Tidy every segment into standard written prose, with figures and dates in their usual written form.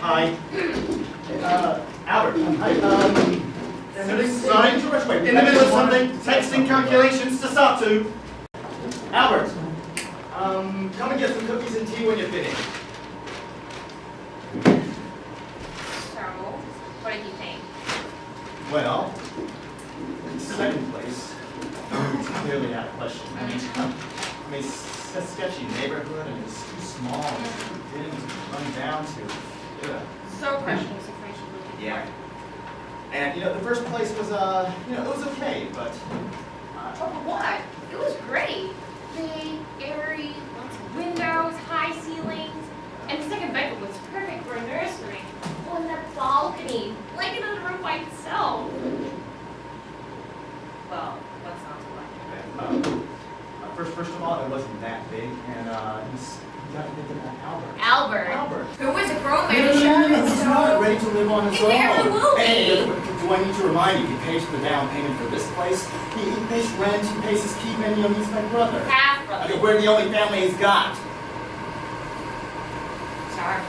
Hi. Albert. Hi. Sorry, wait. In the middle of something. Texting calculations to start to. Albert. Come and get some cookies and tea when you're finished. So, what did you think? Well, in second place, it's clearly out of question. I mean, it's a sketchy neighborhood and it's too small and too dim to run down to. Yeah. So questions of friendship looking for. Yeah. And, the first place was, it was okay, but... What? It was great. Big, airy, lots of windows, high ceilings, and the second bedroom was perfect for a nursery. Oh, and that balcony, like another room by itself. Well, what's not to like? First of all, it wasn't that big, and, you got to think about Albert. Albert? Who was a grown man He's not ready to live on his own. Never will be. Hey, do I need to remind you, he pays for the down payment for this place, he pays rent, he pays his keep, and he's my brother. Half brother. Okay, we're the only family he's got. Sorry.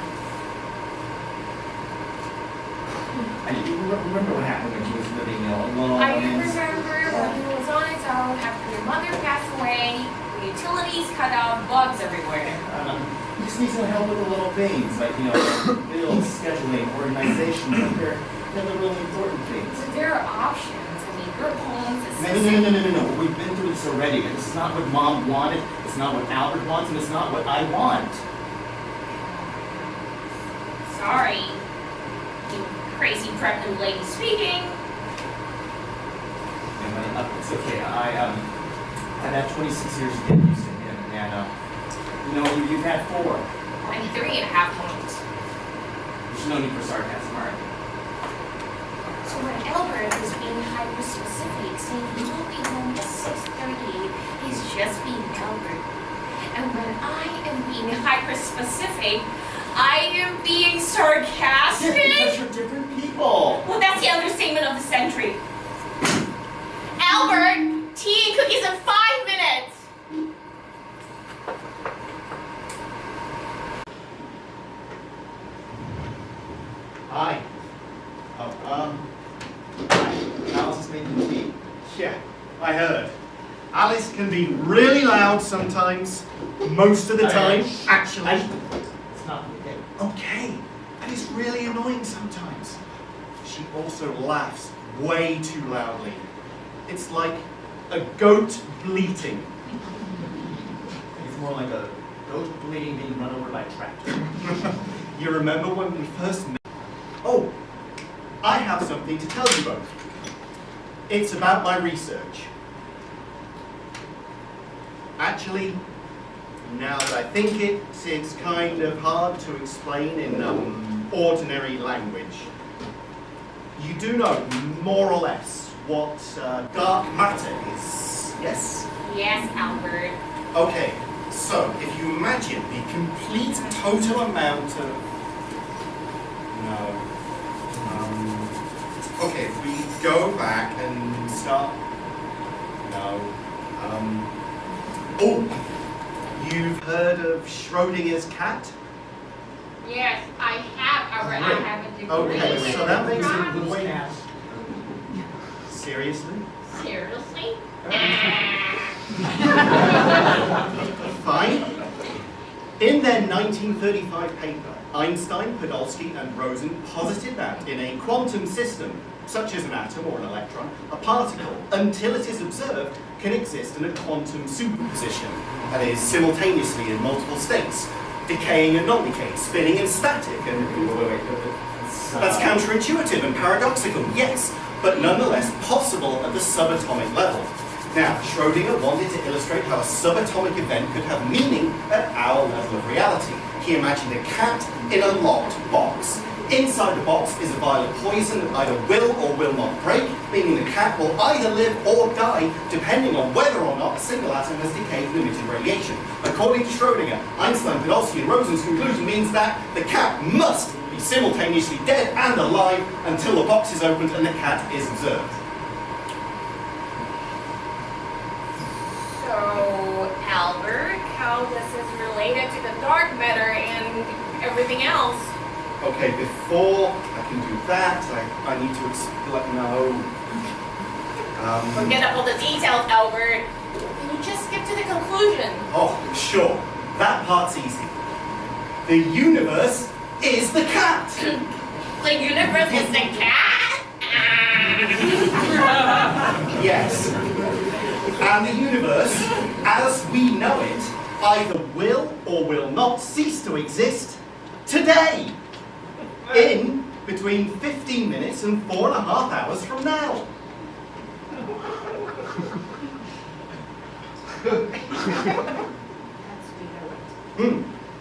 And you remember what happened when he was living alone? I remember when he was on his own after your mother passed away, the utilities cut out, bugs everywhere. He just needs some help with the little things, like, bills, scheduling, organization, but they're the really important things. But there are options. I mean, your home's a No. We've been through this already, and this is not what Mom wanted, it's not what Albert wants, and it's not what I want. Sorry, you crazy pregnant lady speaking. It's okay. I've had 26 years to get used to him, and you've had 4. I'm 3.5 months. There's no need for sarcasm, all right? So when Albert is being hyper-specific, saying he will be home at 6:38, he's just being Albert. And when I am being hyper-specific, I am being sarcastic. Because you're different people. Well, that's the understatement of the century. Albert, tea and cookies in 5 minutes. Hi. Hi. Alice is making tea. Yeah, I heard. Alice can be really loud sometimes, most of the time. Actually, It's not okay. okay, and it's really annoying sometimes. She also laughs way too loudly. It's like a goat bleating. It's more like a goat bleeding being run over by a tractor. You remember when we first met? Oh, I have something to tell you both. It's about my research. Actually, now that I think it's kind of hard to explain in ordinary language. You do know, more or less, what dark matter is, yes? Yes, Albert. Okay, so if you imagine the complete total amount of... No. Okay, if we go back and start... No. Oh! You've heard of Schrodinger's cat? Yes, I have, Albert. I have a degree. Okay, so that makes Right. it way... Seriously? Seriously? Fine. In their 1935 paper, Einstein, Podolsky, and Rosen posited that in a quantum system, such as an atom or an electron, a particle, until it is observed, can exist in a quantum superposition, that is, simultaneously in multiple states, decaying and non-decaying, spinning and static, and that's counterintuitive and paradoxical, yes, but nonetheless possible at the subatomic level. Now, Schrödinger wanted to illustrate how a subatomic event could have meaning at our level of reality. He imagined a cat in a locked box. Inside the box is a vial of poison that either will or will not break, meaning the cat will either live or die, depending on whether or not a single atom has decayed and emitted radiation. According to Schrödinger, Einstein, Podolsky, and Rosen's conclusion means that the cat must be simultaneously dead and alive until the box is opened and the cat is observed. So, Albert, how this is related to the dark matter and everything else? Okay, before I can do that, I need to explain. No. Forget all the details, Albert. Can you just skip to the conclusion? Oh, sure. That part's easy. The universe is the cat. The universe is the cat? Yes. And the universe, as we know it, either will or will not cease to exist today. In between 15 minutes and 4.5 hours from now.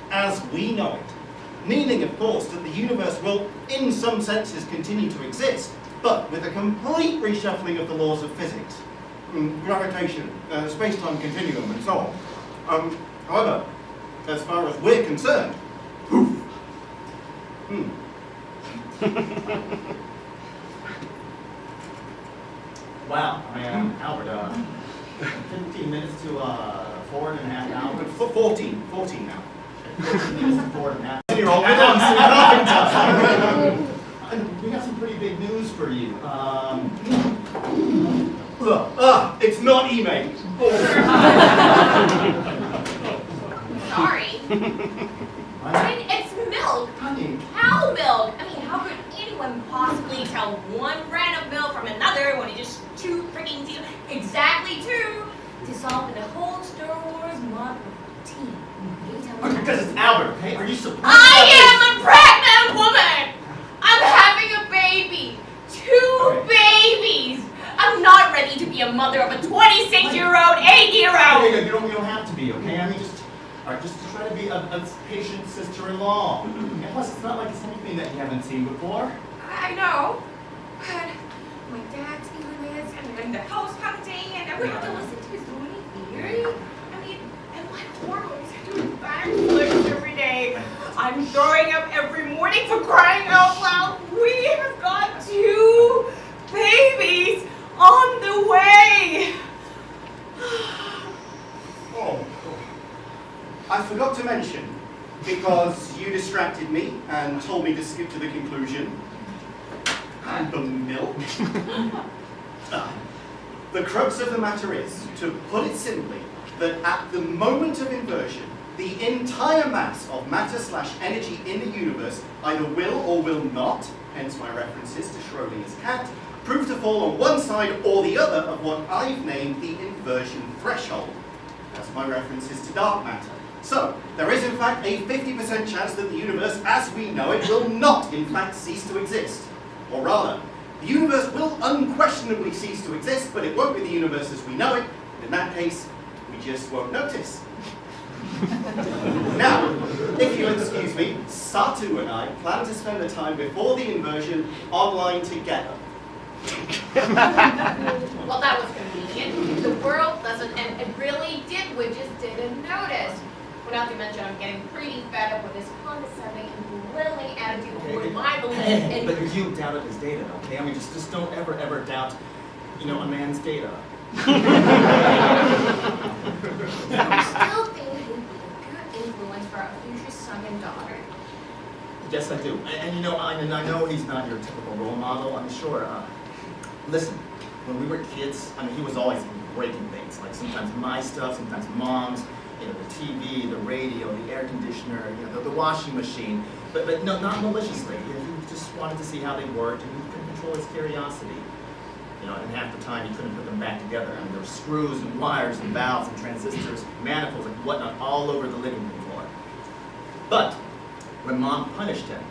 As we know it. Meaning, of course, that the universe will, in some senses, continue to exist, but with a complete reshuffling of the laws of physics, gravitation, space-time continuum, and so on. However, as far as we're concerned, poof. Wow, Albert, 15 minutes to 4.5 hours. 14 now. 15 minutes to 4.5. You're all We got some pretty big news for you. It's not email. Sorry. I mean, it's milk. Honey. Cow milk. I mean, how could anyone possibly tell one brand of milk from another when it's just two freaking teeth? Exactly two. Dissolving the whole Star Wars model team. Because it's Albert, okay? Are you surprised? I am a pregnant woman. I'm having a baby. Two babies. I'm not ready to be a mother of a 26-year-old, 8-year-old. You don't have to be, okay? I mean, just try to be a patient sister-in-law. And plus, it's not like it's anything that you haven't seen before. I know. But my dad's doing this, and then the house hunting, and we have to listen to his lonely theory. I mean, and my hormones are doing backflips every day. I'm throwing up every morning for crying out loud. We have got 2 babies on the way. Oh, I forgot to mention, because you distracted me and told me to skip to the conclusion, and the milk. The crux of the matter is, to put it simply, that at the moment of inversion, the entire mass of matter/energy in the universe either will or will not, hence my references to Schrodinger's cat, prove to fall on one side or the other of what I've named the inversion threshold. That's my references to dark matter. So, there is in fact a 50% chance that the universe as we know it will not in fact cease to exist. Or rather, the universe will unquestionably cease to exist, but it won't be the universe as we know it. In that case, we just won't notice. Now, if you'll excuse me, Satu and I plan to spend the time before the inversion online together. Well, that was convenient. The world doesn't, and it really did, we just didn't notice. Well, not to mention, I'm getting pretty fed up with this condescending and belittling attitude toward my belief in... But you doubted his data, okay? I mean, just don't ever doubt, a man's data. I still think he'd be a good influence for our future son and daughter. Yes, I do. And I know he's not your typical role model, I'm sure. Listen, when we were kids, he was always breaking things. Like sometimes my stuff, sometimes mom's, the TV, the radio, the air conditioner, the washing machine. But no, not maliciously. He just wanted to see how they worked, and he couldn't control his curiosity. And half the time he couldn't put them back together. There were screws and wires and valves and transistors, manifolds and whatnot all over the living room floor. But when Mom punished him,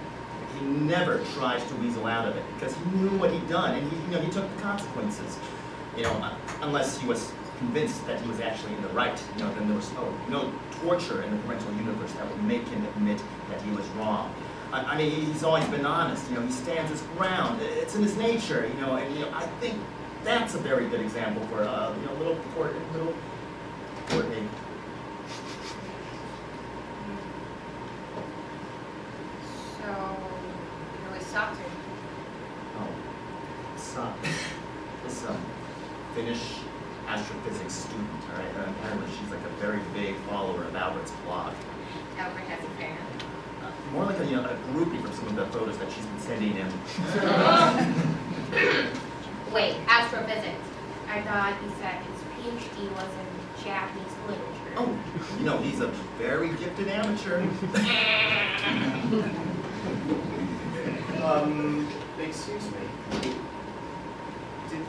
he never tries to weasel out of it because he knew what he'd done, and he took the consequences. Unless he was convinced that he was actually in the right. Then there was no torture in the parental universe that would make him admit that he was wrong. He's always been honest. He stands his ground. It's in his nature. And I think that's a very good example for little Courtney. So, it's Satu. Oh, this Finnish astrophysics student. All right, apparently she's like a very big follower of Albert's blog. Albert has a fan. more like a groupie from some of the photos that she's been sending in. Wait, astrophysics. I thought he said his PhD was in Japanese literature. Oh, he's a very gifted amateur. Excuse me.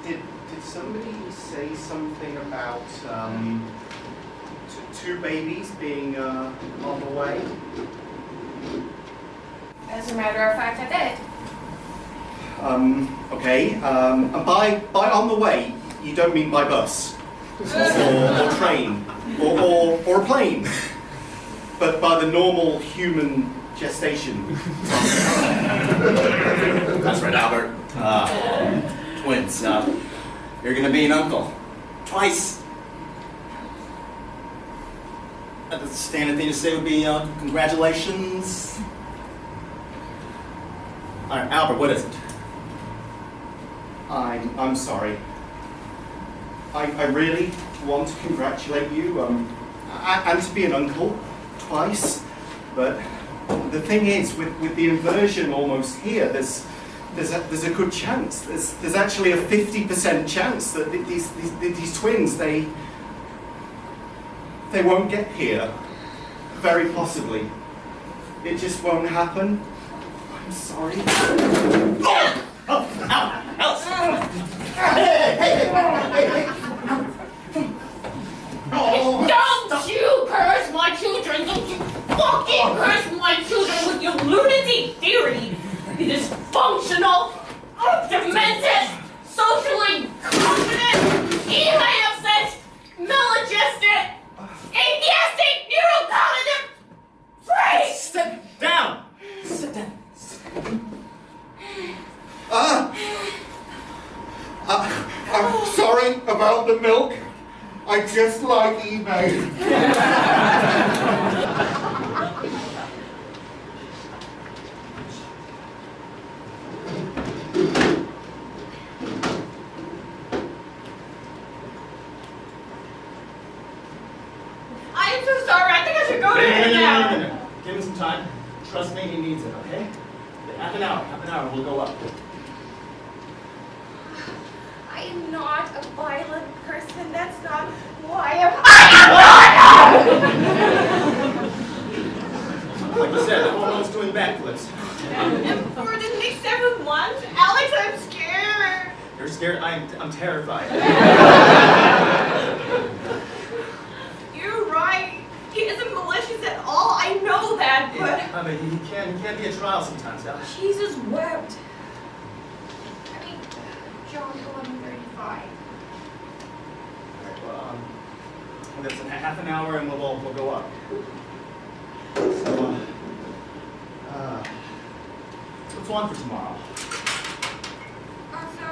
Did somebody say something about two babies being on the way? As a matter of fact, I did. Okay. And by on the way, you don't mean by bus or train or a plane, but by the normal human gestation. That's right, Albert. Twins. You're gonna be an uncle. Twice. The standard thing to say would be congratulations. All right, Albert, what is it? I'm sorry. I really want to congratulate you and to be an uncle twice, but the thing is, with the inversion almost here, there's a good chance. There's actually a 50% chance that these twins they won't get here. Very possibly. It just won't happen. I'm sorry. Alice! Don't you curse my children! Don't you fucking curse my children with your lunacy theory! You dysfunctional, demented, socially confident, upset, maladjusted, atheistic, neurocognitive freak! Sit down! Sit down. I'm sorry about the milk. I just like eBay. I'm so sorry, I think I should go to him now. No. Give him some time. Trust me, he needs it, okay? Half an hour, we'll go up. I am not a violent person, that's not why Like you said, I'm almost doing backflips. And for the next 7 months, Alex, I'm scared. You're scared? I'm terrified. You're right. He isn't malicious at all. I know that, but I mean, he can be a trial sometimes, Al. Jesus wept. I mean, John 11:35. Alright, well, that's in half an hour and we'll go up. So, what's on for tomorrow? So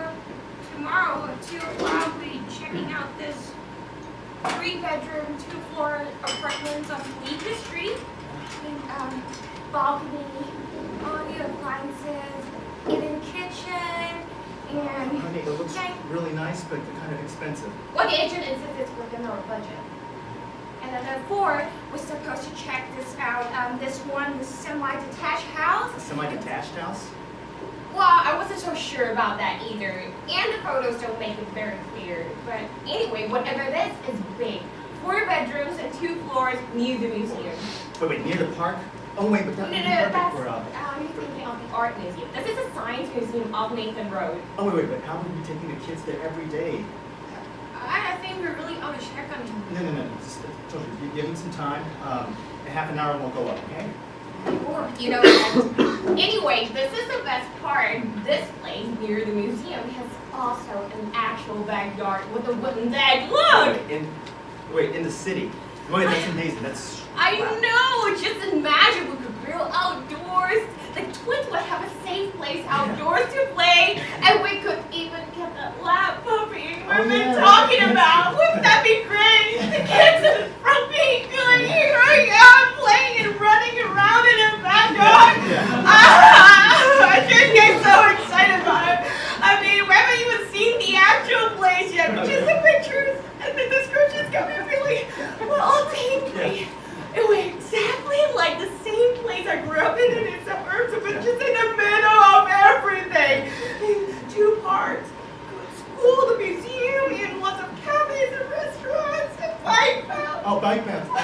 tomorrow at 2 o'clock, we'll be checking out this 3-bedroom, 2-floor apartment on Bleecker Street. Balcony, all the appliances, in kitchen, and Honey, it looks really nice, but kind of expensive. well, the agent insists it's within our budget. And then at 4, we're supposed to check this out. This semi-detached house. A semi-detached house? Well, I wasn't so sure about that either, and the photos don't make it very clear. But anyway, whatever it is big. 4 bedrooms and 2 floors near the museum. Wait, near the park? Oh wait, but No, that would be that's, perfect for you're thinking of the art museum. This is a science museum off Nathan Road. Oh wait, but how would we be taking the kids there every day? I think we're really on a check on him. No. Just told you, give him some time. In half an hour we'll go up, okay? Or, you know that. Anyway, this is the best part. This place near the museum has also an actual backyard with a wooden deck. Look! Wait, in the city. Wait, that's amazing. That's. I know! Just imagine we could grill outdoors. The twins would have a safe place outdoors to play. And we could even get that lap puppy we've been talking about. Wouldn't that be great? The kids in front of me going, here I am playing and running around in a backyard. I just get so excited about it. I mean, we haven't even seen the actual place yet, but just the pictures and the descriptions got me really well tingly. It was exactly like the same place I grew up in bike path.